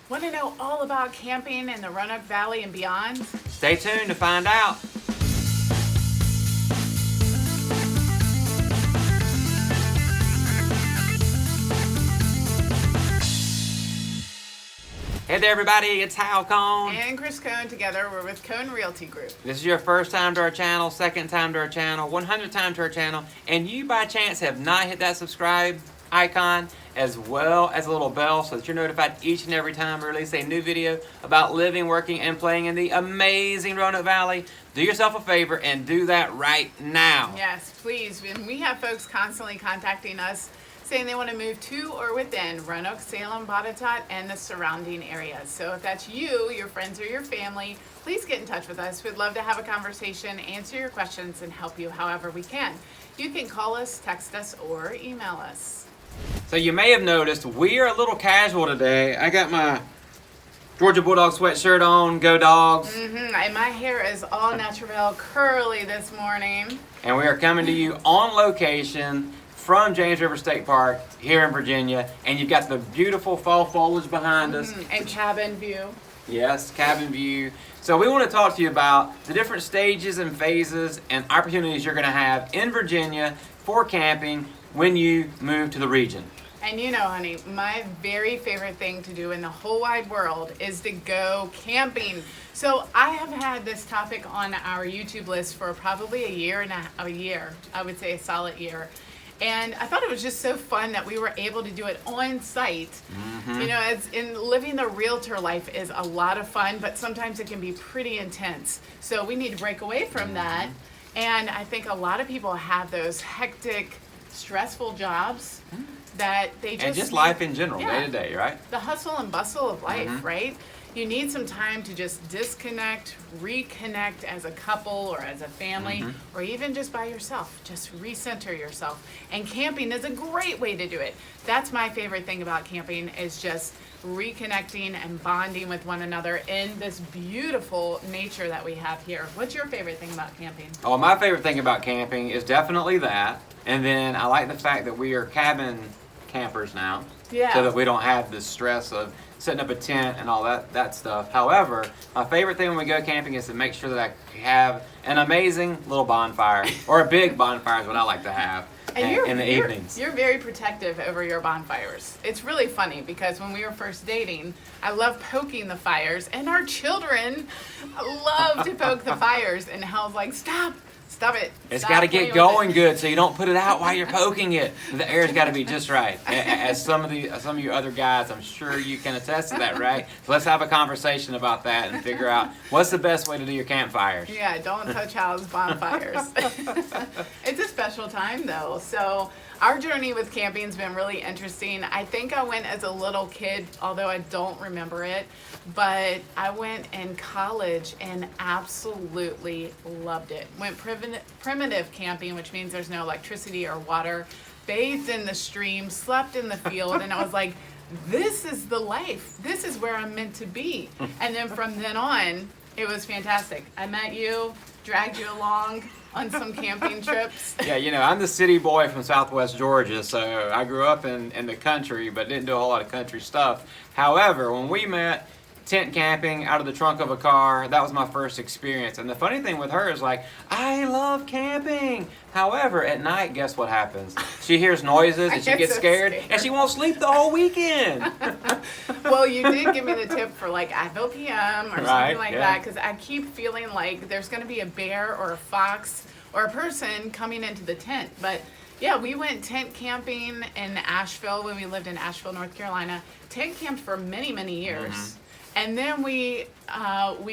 Want to know all about camping in the Roanoke Valley and beyond? Stay tuned to find out. Hey there everybody, it's Hal Cone. And Chris Cone. Together we're with Cone Realty Group. This is your first time to our channel, second time to our channel, 100th time to our channel, and you by chance have not hit that subscribe icon as well as a little bell so that you're notified each and every time we release a new video about living, working, and playing in the amazing Roanoke Valley. Do yourself a favor and do that right now. Yes, please. And we have folks constantly contacting us saying they want to move to or within Roanoke, Salem, Botetourt, and the surrounding areas. So if that's you, your friends, or your family, please get in touch with us. We'd love to have a conversation, answer your questions, and help you however we can. You can call us, text us, or email us. So you may have noticed we are a little casual today. I got my Georgia Bulldog sweatshirt on, go Dogs. And my hair is all natural curly this morning. And we are coming to you on location from James River State Park here in Virginia, and you've got the beautiful fall foliage behind us. And cabin view. Yes, cabin view. So we want to talk to you about the different stages and phases and opportunities you're going to have in Virginia for camping when you move to the region. And you know, honey, my very favorite thing to do in the whole wide world is to go camping. So I have had this topic on our YouTube list for probably a year, I would say a solid year. And I thought it was just so fun that we were able to do it on site. You know, as in living the realtor life is a lot of fun, but sometimes it can be pretty intense. So we need to break away from that. And I think a lot of people have those hectic, stressful jobs that they just... And just life in general, day to day, right? The hustle and bustle of life, right? You need some time to just disconnect, reconnect as a couple or as a family, or even just by yourself. Just recenter yourself. And camping is a great way to do it. That's my favorite thing about camping, is just reconnecting and bonding with one another in this beautiful nature that we have here. What's your favorite thing about camping? Oh, my favorite thing about camping is definitely that. And then I like the fact that we are cabin campers now. Yeah. So that we don't have the stress of setting up a tent and all that stuff. However, my favorite thing when we go camping is to make sure that I have an amazing little bonfire, or a big bonfire is what I like to have in the evenings. You're very protective over your bonfires. It's really funny because when we were first dating, I loved poking the fires, and our children love to poke the fires, and Hal's like, stop it. It's got to get going good, so you don't put it out while you're poking it. The air's got to be just right. As some of you other guys, I'm sure you can attest to that, right? So let's have a conversation about that and figure out what's the best way to do your campfires. Yeah, don't touch Hal's bonfires. It's a special time though. So our journey with camping has been really interesting. I think I went as a little kid, although I don't remember it, but I went in college and absolutely loved it. Went primitive camping, which means there's no electricity or water, bathed in the stream, slept in the field, and I was like, this is the life. This is where I'm meant to be. And then from then on, it was fantastic. I met you, dragged you along on some camping trips. Yeah, you know, I'm the city boy from Southwest Georgia, so I grew up in the country, but didn't do a whole lot of country stuff. However, when we met, tent camping out of the trunk of a car, that was my first experience. And the funny thing with her is, like, I love camping. However, at night, guess what happens? She hears noises and she gets scared, and she won't sleep the whole weekend. Well, you did give me the tip for like IFOPM or something like that, because I keep feeling like there's going to be a bear or a fox or a person coming into the tent. But yeah, we went tent camping in Asheville when we lived in Asheville, North Carolina. Tent camped for many, many years. And then we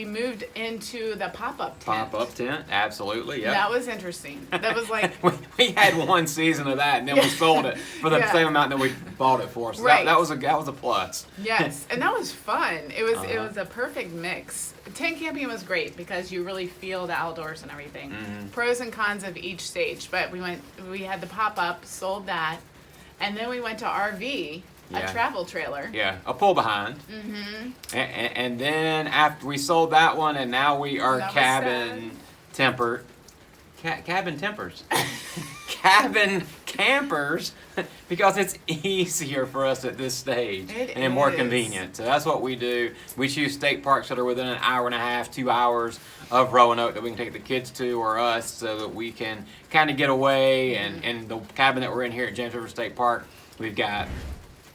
moved into the pop-up tent. Pop-up tent, absolutely, yeah. That was interesting. That was like... we had one season of that, and then we sold it for the same amount that we bought it for. So that was a plus. Yes, and that was fun. It was a perfect mix. Tent camping was great because you really feel the outdoors and everything. Pros and cons of each stage. But we had the pop-up, sold that, and then we went to RV. A travel trailer. Yeah, a pull behind. And then after we sold that one, and now we are cabin tempers. Cabin campers because it's easier for us at this stage and more convenient. So that's what we do. We choose state parks that are within an hour and a half, 2 hours of Roanoke that we can take the kids to or us so that we can kind of get away. And the cabin that we're in here at James River State Park, we've got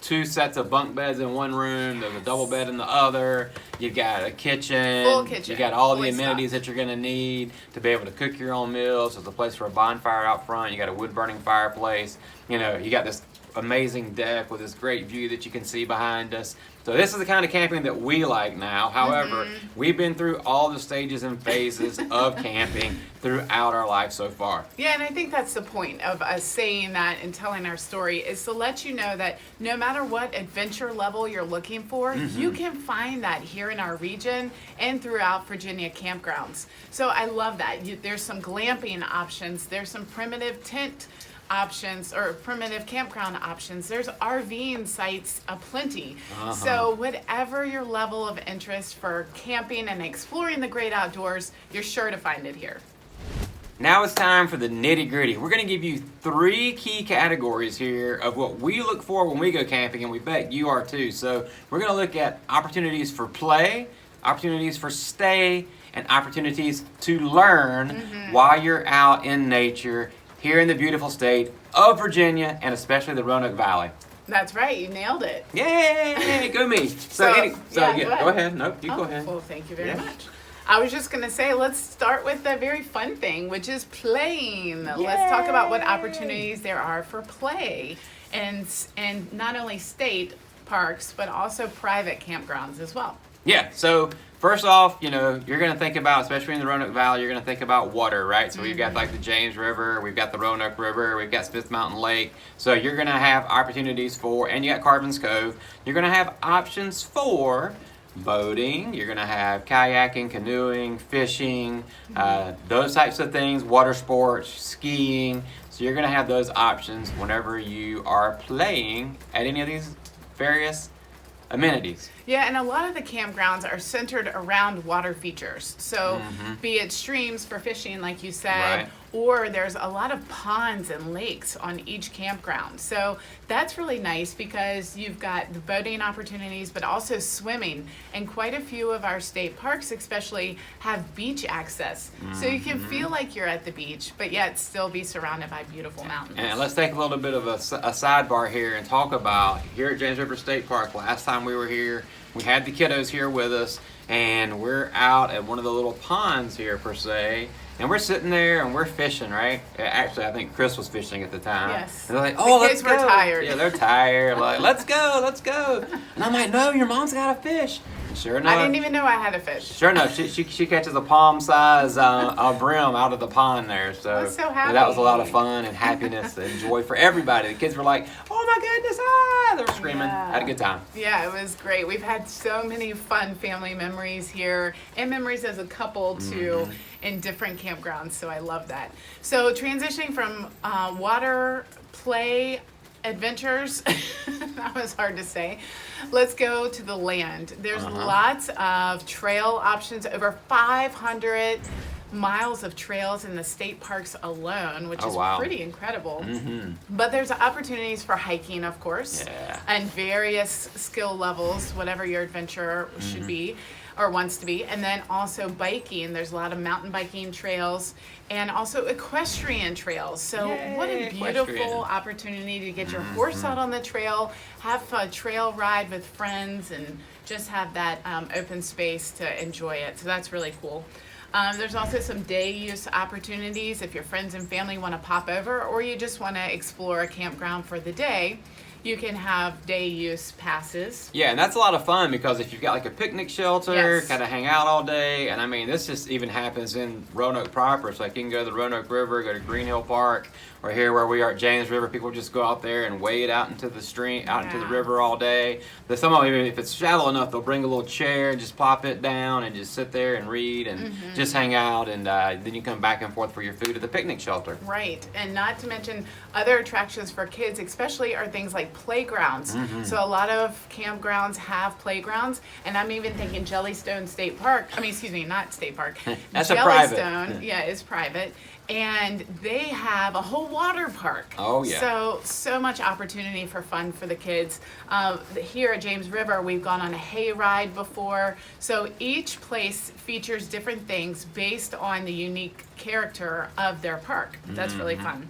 2 sets of bunk beds in one room. There's a double bed in the other. You've got a kitchen. Full kitchen. You got all the Fully amenities stocked. that you're going to need to be able to cook your own meals. There's a place for a bonfire out front. You got a wood burning fireplace. You know, you got this amazing deck with this great view that you can see behind us. So this is the kind of camping that we like now. However, we've been through all the stages and phases of camping throughout our life so far. Yeah, and I think that's the point of us saying that and telling our story is to let you know that no matter what adventure level you're looking for, you can find that here in our region and throughout Virginia campgrounds. So I love that. There's some glamping options. There's some primitive tent options or primitive campground options. There's RVing sites aplenty. So whatever your level of interest for camping and exploring the great outdoors, you're sure to find it here. Now it's time for the nitty gritty. We're going to give you 3 key categories here of what we look for when we go camping, and we bet you are too. So we're going to look at opportunities for play, opportunities for stay, and opportunities to learn while you're out in nature here in the beautiful state of Virginia, and especially the Roanoke Valley. That's right, you nailed it. Yay! Go me. Go ahead. Nope, you go ahead. Well, thank you very much. I was just going to say, let's start with the very fun thing, which is playing. Let's talk about what opportunities there are for play, and not only state parks, but also private campgrounds as well. Yeah, so first off, you know, you're going to think about, especially in the Roanoke Valley, you're going to think about water, right? So we've got like the James River, we've got the Roanoke River, we've got Smith Mountain Lake. So you're going to have opportunities for, and you got Carvin's Cove, you're going to have options for boating, you're going to have kayaking, canoeing, fishing, those types of things, water sports, skiing. So you're going to have those options whenever you are playing at any of these various amenities. Yeah, and a lot of the campgrounds are centered around water features. So be it streams for fishing, like you said, or there's a lot of ponds and lakes on each campground. So that's really nice because you've got the boating opportunities, but also swimming. And quite a few of our state parks especially have beach access. So you can feel like you're at the beach, but yet still be surrounded by beautiful mountains. And let's take a little bit of a sidebar here and talk about here at James River State Park. Last time we were here, we had the kiddos here with us, and we're out at one of the little ponds here per se, and we're sitting there and we're fishing, right? Actually, I think Chris was fishing at the time. Yes. And they're like, "Oh, the kids were tired." Yeah, they're tired. Like, let's go. And I'm like, "No, your mom's got a fish." Sure enough. I didn't even know I had a fish. Sure enough, she catches a palm-size brim out of the pond there. So, I was so happy. That was a lot of fun and happiness and joy for everybody. The kids were like, "Oh my goodness!" They were screaming. Yeah. Had a good time. Yeah, it was great. We've had so many fun family memories here and memories as a couple too in different campgrounds. So I love that. So transitioning from water play adventures, that was hard to say. Let's go to the land. There's lots of trail options, over 500 miles of trails in the state parks alone, which is pretty incredible. But there's opportunities for hiking, of course, and various skill levels, whatever your adventure should be or wants to be. And then also biking. There's a lot of mountain biking trails and also equestrian trails. So what a beautiful opportunity to get your horse out on the trail, have a trail ride with friends, and just have that open space to enjoy it. So that's really cool. There's also some day use opportunities if your friends and family want to pop over, or you just want to explore a campground for the day. You can have day use passes. Yeah, and that's a lot of fun because if you've got like a picnic shelter, kind of hang out all day, and I mean, this just even happens in Roanoke proper. So like you can go to the Roanoke River, go to Green Hill Park, or here where we are at James River, people just go out there and wade out into the stream, out into the river all day. There's some of them, if it's shallow enough, they'll bring a little chair and just plop it down and just sit there and read and just hang out, and then you come back and forth for your food at the picnic shelter. Right, and not to mention other attractions for kids, especially are things like like playgrounds. So a lot of campgrounds have playgrounds, and I'm even thinking Jellystone State Park. I mean, excuse me, not State Park. That's a private. Jellystone, yeah, is private. And they have a whole water park. Oh, yeah. So much opportunity for fun for the kids. Here at James River, we've gone on a hay ride before. So each place features different things based on the unique character of their park. That's really fun.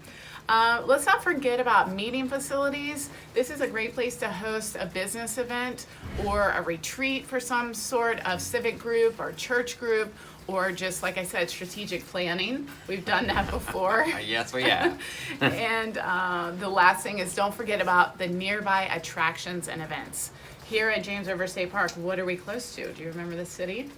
Let's not forget about meeting facilities. This is a great place to host a business event or a retreat for some sort of civic group or church group, or just, like I said, strategic planning. We've done that before. Yes, we have. And the last thing is, don't forget about the nearby attractions and events. Here at James River State Park, what are we close to? Do you remember the city?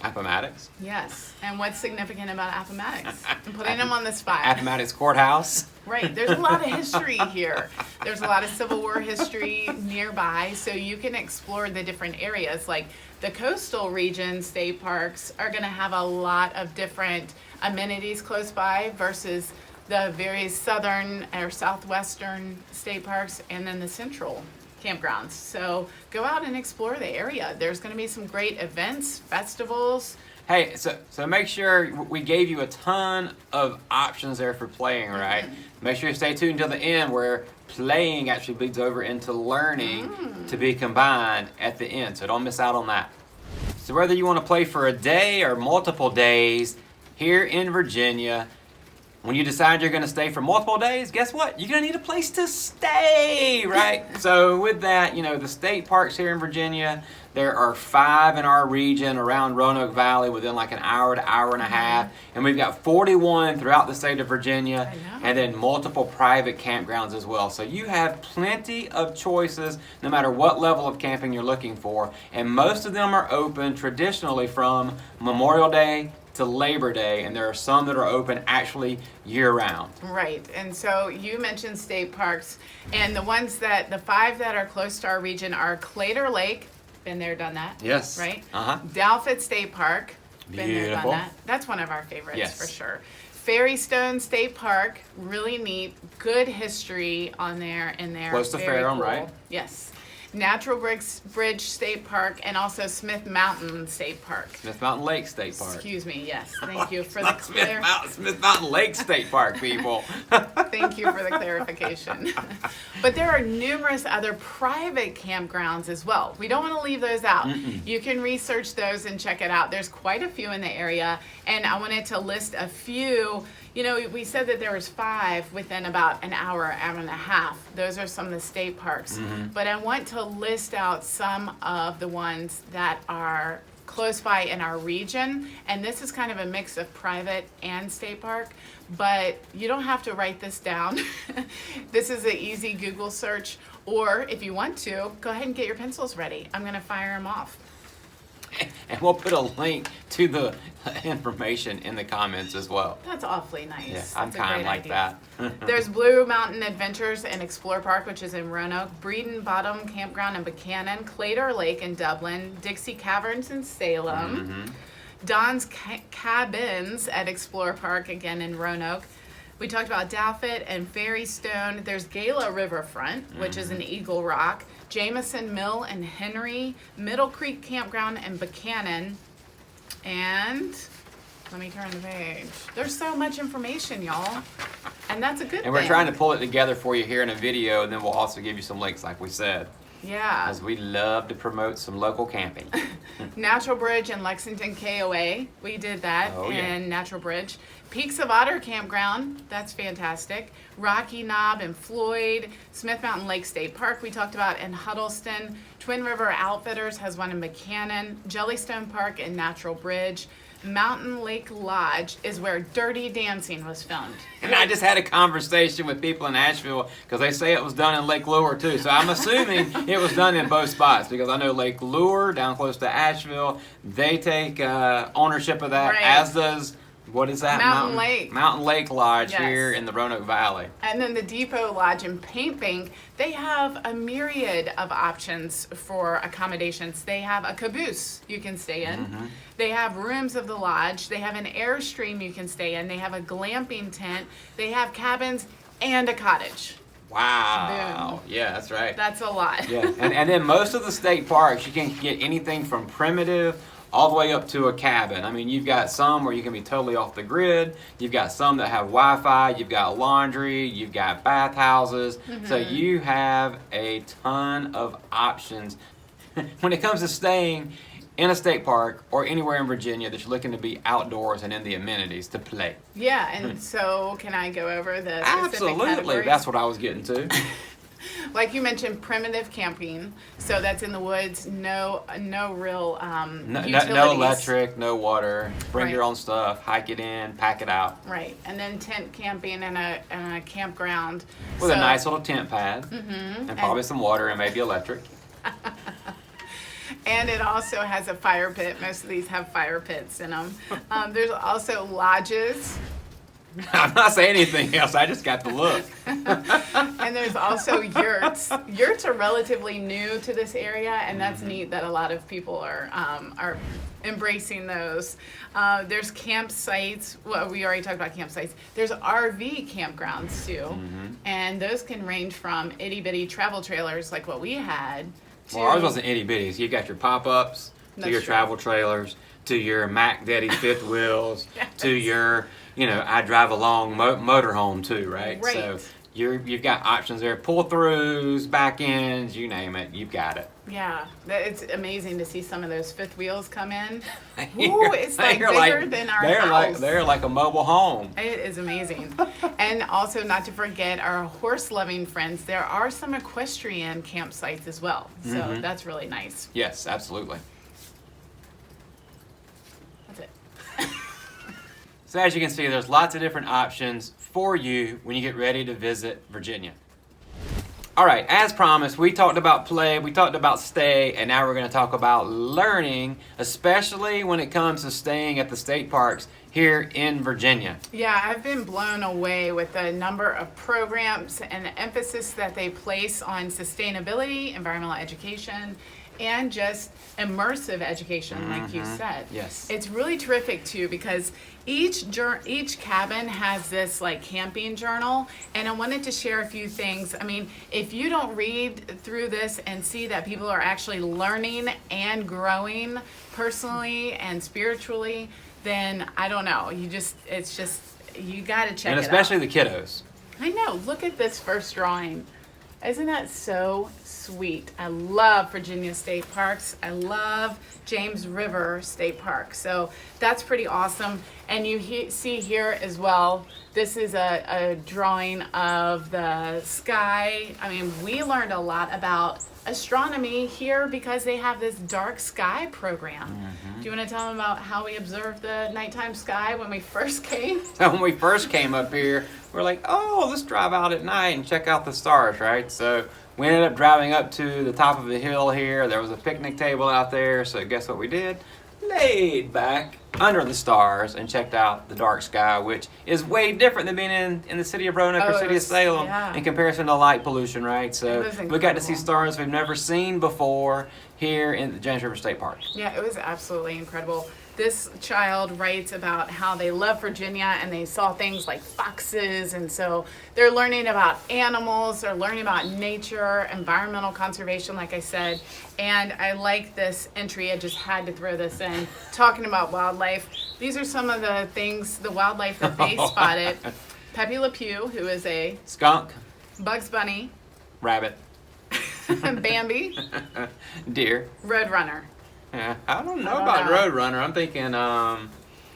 Appomattox. Yes. And what's significant about Appomattox? I'm putting them on the spot. Appomattox Courthouse. Right. There's a lot of history here. There's a lot of Civil War history nearby, so you can explore the different areas. Like the coastal region state parks are going to have a lot of different amenities close by versus the very southern or southwestern state parks, and then the central campgrounds. So go out and explore the area. There's going to be some great events, festivals. Hey, so make sure we gave you a ton of options there for playing, right? Make sure you stay tuned till the end, where playing actually bleeds over into learning to be combined at the end. So don't miss out on that. So whether you want to play for a day or multiple days here in Virginia, when you decide you're going to stay for multiple days, guess what? You're going to need a place to stay, right? So with that, the state parks here in Virginia, there are 5 in our region around Roanoke Valley within like an hour to hour and a half. And we've got 41 throughout the state of Virginia, and then multiple private campgrounds as well. So you have plenty of choices no matter what level of camping you're looking for. And most of them are open traditionally from Memorial Day to Labor Day, and there are some that are open actually year-round. Right, and so you mentioned state parks, and the 5 that are close to our region are Claytor Lake, been there, done that. Yes. Right? Uh-huh. Dalford State Park, been there, done Beautiful. that. That's one of our favorites, Yes. for sure. Ferrystone State Park, really neat, good history on there, and they're Close to very Ferrum, cool. right? Yes. Natural Bridge State Park, and also Smith Mountain State Park. Smith Mountain Lake State Park. Excuse me, yes. Thank you for the Not Smith Mountain Lake State Park, people. Thank you for the clarification. But there are numerous other private campgrounds as well. We don't want to leave those out. You can research those and check it out. There's quite a few in the area, and I wanted to list a few. We said that there was 5 within about an hour and a half. Those are some of the state parks. But I want to list out some of the ones that are close by in our region, and this is kind of a mix of private and state park, but you don't have to write this down. This is an easy Google search, or if you want to, go ahead and get your pencils ready. I'm going to fire them off. And we'll put a link to the information in the comments as well. That's awfully nice. Yeah, I'm That's a kind great like idea. that. There's Blue Mountain Adventures and Explore Park, which is in Roanoke, Breeden Bottom Campground in Buchanan, Claytor Lake in Dublin, Dixie Caverns in Salem, Don's Cabins at Explore Park, again in Roanoke. We talked about Dalford and Ferrystone. There's Gala Riverfront, which is in Eagle Rock, Jameson Mill and Henry, Middle Creek Campground in Buchanan, and let me turn the page. There's so much information, y'all, and that's a good thing. And we're trying to pull it together for you here in a video, and then we'll also give you some links like we said. Yeah. As we love to promote some local camping. Natural Bridge in Lexington KOA. We did that in Natural Bridge. Peaks of Otter Campground. That's fantastic. Rocky Knob in Floyd. Smith Mountain Lake State Park we talked about in Huddleston. Twin River Outfitters has one in Buchanan. Jellystone Park in Natural Bridge. Mountain Lake Lodge is where Dirty Dancing was filmed. And I just had a conversation with people in Asheville because they say it was done in Lake Lure too. So I'm assuming it was done in both spots, because I know Lake Lure down close to Asheville, they take ownership of that, as does, what is that? Mountain Lake Lodge here in the Roanoke Valley. And then the Depot Lodge in Paint Bank, they have a myriad of options for accommodations. They have a caboose you can stay in. They have rooms of the lodge. They have an Airstream you can stay in. They have a glamping tent. They have cabins and a cottage. Wow. Boom. Yeah, that's right. That's a lot. Yeah, and then most of the state parks, you can get anything from primitive all the way up to a cabin. I mean, you've got some where you can be totally off the grid. You've got some that have Wi-Fi. You've got laundry. You've got bathhouses. So you have a ton of options when it comes to staying in a state park or anywhere in Virginia that you're looking to be outdoors and in the amenities to play. Yeah, and so can I go over the specific Absolutely, categories? that's what I was getting to. Like you mentioned, primitive camping. So that's in the woods. No real utilities. No electric, no water. Bring Right. your own stuff. Hike it in, pack it out. Right, and then tent camping in a campground With a nice little tent pad and probably some water and maybe electric. And it also has a fire pit. Most of these have fire pits in them. There's also lodges, I'm not saying anything else. I just got the look. and there's also yurts. Yurts are relatively new to this area, and that's neat that a lot of people are embracing those. There's campsites. Well, we already talked about campsites. There's RV campgrounds too, and those can range from itty bitty travel trailers like what we had. Well, ours wasn't itty bitty. So you got your pop-ups, to That's your true. travel trailers, to your Mac Daddy fifth wheels, Yes. to your, I drive along motorhome too, right? Right. So you've got options there. Pull-throughs, back ends, you name it, you've got it. Yeah, it's amazing to see some of those fifth wheels come in. Ooh, it's like They're bigger than our house. They're like a mobile home. It is amazing. And also, not to forget our horse-loving friends, there are some equestrian campsites as well. So that's really nice. Yes, absolutely. That's it. So as you can see, there's lots of different options for you when you get ready to visit Virginia. All right, as promised, we talked about play, we talked about stay, and now we're going to talk about learning, especially when it comes to staying at the state parks here in Virginia. Yeah, I've been blown away with the number of programs and the emphasis that they place on sustainability, environmental education, and just immersive education, like you said. Yes. It's really terrific too because each cabin has this like camping journal, and I wanted to share a few things. I mean, if you don't read through this and see that people are actually learning and growing personally and spiritually, then I don't know. You got to check it out. And especially the kiddos. I know. Look at this first drawing. Isn't that so sweet? I love Virginia State Parks. I love James River State Park. So that's pretty awesome. And you see here as well, this is a drawing of the sky. I mean, we learned a lot about astronomy here because they have this dark sky program. Do you want to tell them about how we observed the nighttime sky when we first came? So when we first came up here, we're like, oh, let's drive out at night and check out the stars, right? So we ended up driving up to the top of the hill here. There was a picnic table out there. So guess what we did? Laid back under the stars and checked out the dark sky, which is way different than being in the city of Roanoke or city of Salem in comparison to light pollution, right? So we got to see stars we've never seen before here in the James River State Park. Yeah, it was absolutely incredible. This child writes about how they love Virginia and they saw things like foxes, and so they're learning about animals, they're learning about nature, environmental conservation, like I said. And I like this entry, I just had to throw this in, talking about wildlife. These are some of the things, the wildlife that they spotted. Pepe Le Pew, who is a skunk, Bugs Bunny, rabbit, Bambi, deer, Roadrunner. Yeah, I don't know about Roadrunner. I'm thinking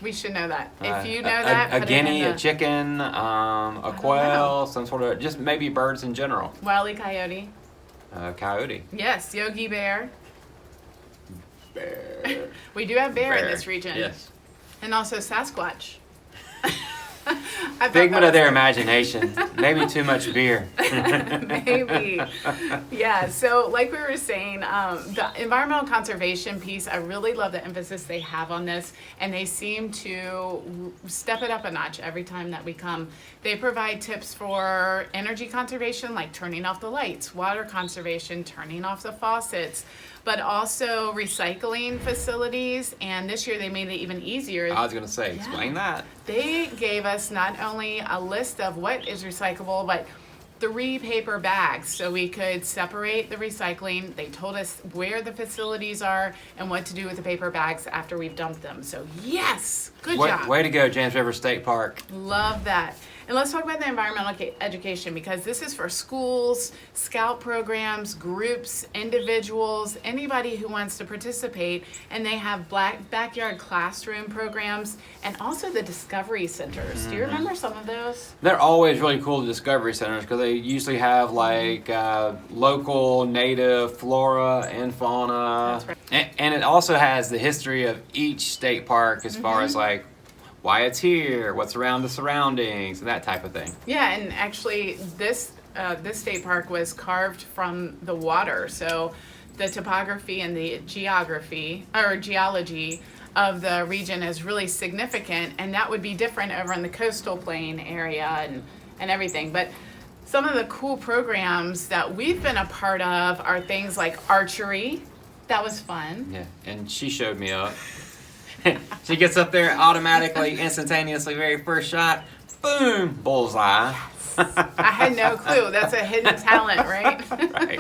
we should know that. If you know that, a guinea, a chicken, a quail, some sort of, just maybe birds in general. Wile E. Coyote. Coyote. Yes, Yogi Bear. Bear. We do have bear in this region. Yes. And also Sasquatch. Figment of their imagination. Maybe too much beer. Maybe. Yeah, so like we were saying, the environmental conservation piece, I really love the emphasis they have on this, and they seem to step it up a notch every time that we come. They provide tips for energy conservation, like turning off the lights, water conservation, turning off the faucets, but also recycling facilities, and this year they made it even easier. I was going to say, explain that. They gave us not only a list of what is recyclable, but 3 paper bags so we could separate the recycling. They told us where the facilities are and what to do with the paper bags after we've dumped them. So yes, good job. Way to go, James River State Park. Love that. And let's talk about the environmental education, because this is for schools, scout programs, groups, individuals, anybody who wants to participate. And they have backyard classroom programs and also the discovery centers. Do you remember some of those? They're always really cool, the discovery centers, because they usually have like local native flora and fauna. That's right. And it also has the history of each state park as far as like why it's here, what's around the surroundings, and that type of thing. Yeah, and actually this state park was carved from the water. So the topography and the geology of the region is really significant, and that would be different over in the coastal plain area and everything. But some of the cool programs that we've been a part of are things like archery. That was fun. Yeah, and she showed me up. She gets up there automatically, instantaneously, very first shot, boom, bullseye. I had no clue. That's a hidden talent, right? Right.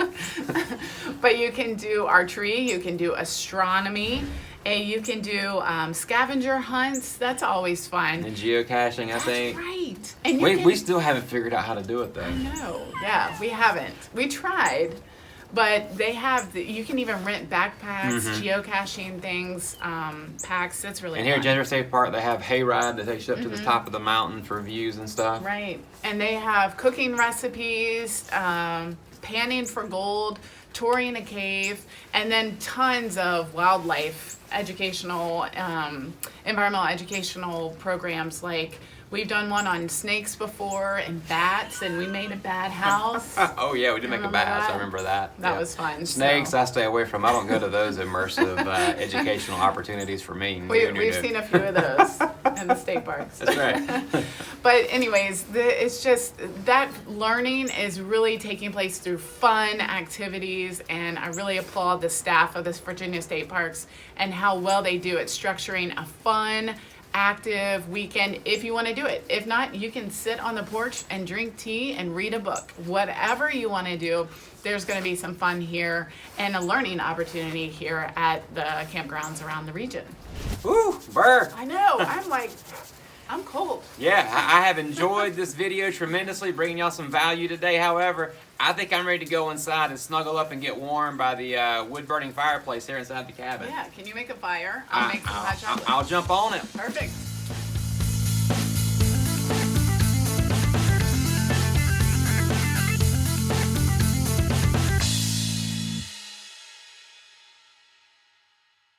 But you can do archery, you can do astronomy, and you can do scavenger hunts. That's always fun. And geocaching, I That's think. right. And We still haven't figured out how to do it, though. I know. Yeah, we haven't. We tried. But they have, you can even rent backpacks, geocaching things, packs. That's really And here at fun. Ginger State Park, they have hayride that takes you up to the top of the mountain for views and stuff. Right. And they have cooking recipes, panning for gold, touring a cave, and then tons of wildlife educational, environmental educational programs. Like we've done one on snakes before and bats, and we made a bat house. Oh yeah, we did make a bat house. I remember that. That was fun. Snakes, so. I stay away from. I don't go to those immersive educational opportunities for me. We've seen a few of those in the state parks. That's right. But anyways, it's just that learning is really taking place through fun activities, and I really applaud the staff of this Virginia State Parks and how well they do at structuring a fun, active weekend if you want to do it. If not, you can sit on the porch and drink tea and read a book. Whatever you want to do, there's going to be some fun here and a learning opportunity here at the campgrounds around the region. Woo, burr. I know. I'm cold. Yeah, I have enjoyed this video tremendously, bringing y'all some value today. However, I think I'm ready to go inside and snuggle up and get warm by the wood-burning fireplace here inside the cabin. Yeah, can you make a fire? I'll make some hot chocolate. I'll jump on it. Perfect.